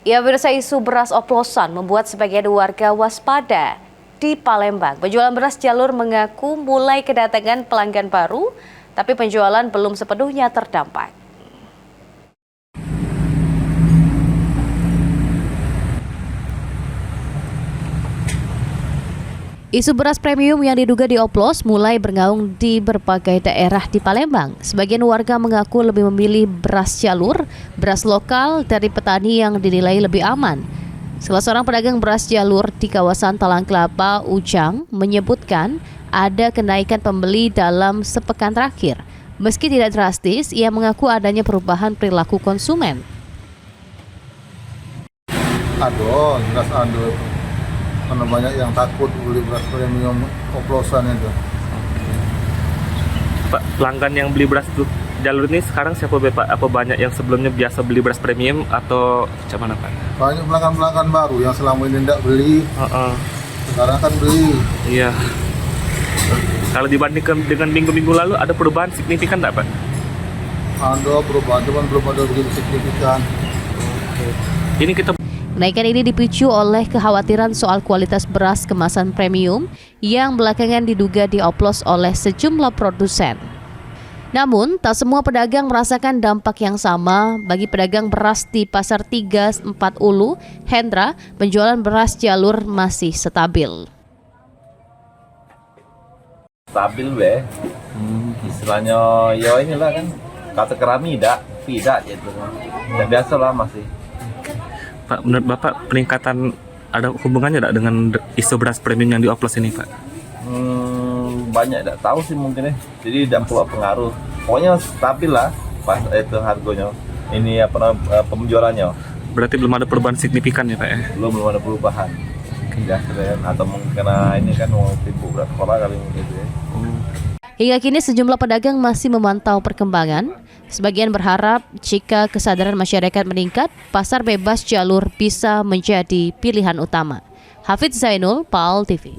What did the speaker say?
Ya, pemirsa, isu beras oplosan membuat sebagian warga waspada. Di Palembang, penjualan beras jalur mengaku mulai kedatangan pelanggan baru, tapi penjualan belum sepenuhnya terdampak. Isu beras premium yang diduga dioplos mulai bergaung di berbagai daerah di Palembang. Sebagian warga mengaku lebih memilih beras jalur, beras lokal dari petani yang dinilai lebih aman. Salah seorang pedagang beras jalur di kawasan Talang Kelapa, Ujang, menyebutkan ada kenaikan pembeli dalam sepekan terakhir. Meski tidak drastis, ia mengaku adanya perubahan perilaku konsumen. Aduh, beras ado itu. Karena banyak yang takut beli beras premium oplosan itu. Pak, pelanggan yang beli beras itu jalur ini sekarang siapa Pak? Apa banyak yang sebelumnya biasa beli beras premium atau macam mana Pak? Banyak pelanggan-pelanggan baru yang selama ini tidak beli, sekarang kan beli. Iya. Kalau dibandingkan dengan minggu-minggu lalu ada perubahan signifikan nggak Pak? Ada perubahan, cuman belum ada begitu signifikan. Ini kita Kenaikan ini dipicu oleh kekhawatiran soal kualitas beras kemasan premium yang belakangan diduga dioplos oleh sejumlah produsen. Namun, tak semua pedagang merasakan dampak yang sama. Bagi pedagang beras di Pasar 3 4 Ulu, Hendra, penjualan beras jalur masih stabil. Stabil istilahnya ya inilah kan kata kerami tidak gitu. Ya biasa lah masih. Pak, menurut Bapak peningkatan ada hubungannya tidak dengan isu beras premium yang dioplos ini Pak? Banyak tidak tahu sih mungkin ya. Jadi tidak pengaruh. Pokoknya stabil lah pas itu harganya. Ini penjualannya. Berarti belum ada perubahan signifikan ya Pak ya? Belum ada perubahan. Ya, atau mungkin karena ini kan mau timbul berat kola kali gitu ya. Hingga kini sejumlah pedagang masih memantau perkembangan. Sebagian berharap jika kesadaran masyarakat meningkat, pasar bebas jalur bisa menjadi pilihan utama. Hafidz Zainul, PAL TV.